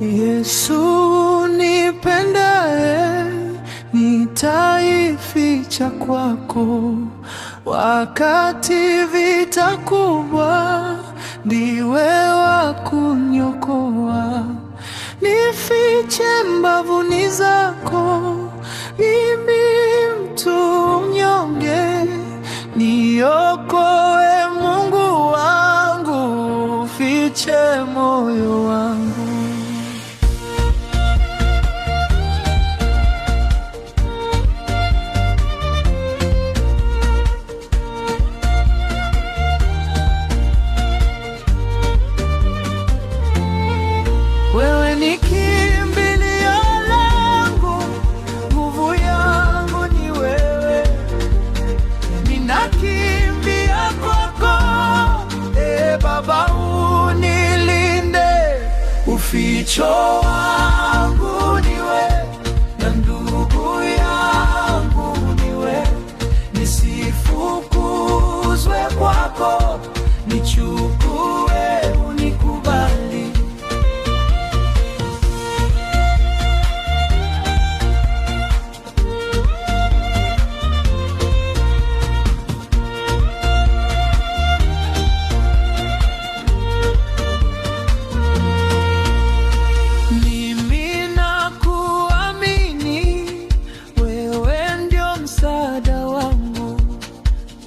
Yesu nipendaye, nitaificha kwako. Wakati vita kubwa, ndiwe wa kuniokoa. Nifiche mbavuni zako, mimi mtu mnyonge. Niokoe Mungu wangu, fiche moyo wangu. Wewe ni kimbilio langu, nguvu yangu ni wewe. Ninakimbia kwako, Baba unilinde. Uficho wangu niwe, na ndugu yangu niwe. Nisifukuzwe kwako, nichukue unikubali.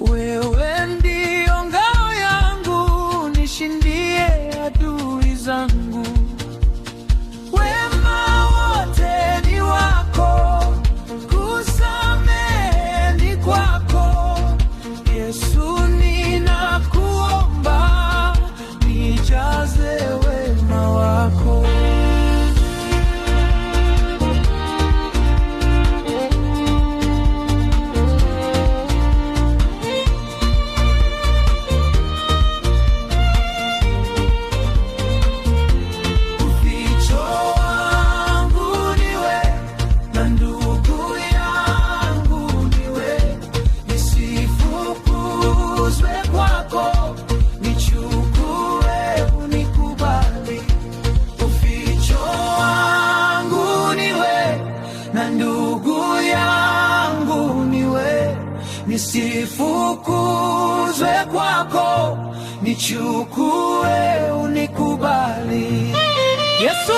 Wewe ndio ngao yangu, nishindie adui zangu. Wema wote ni wako, kusamehe ni kwako. Yesu ninakuomba, nijaze wema wako. Nisifukuzwe kwako, nichukue unikubali. Yesu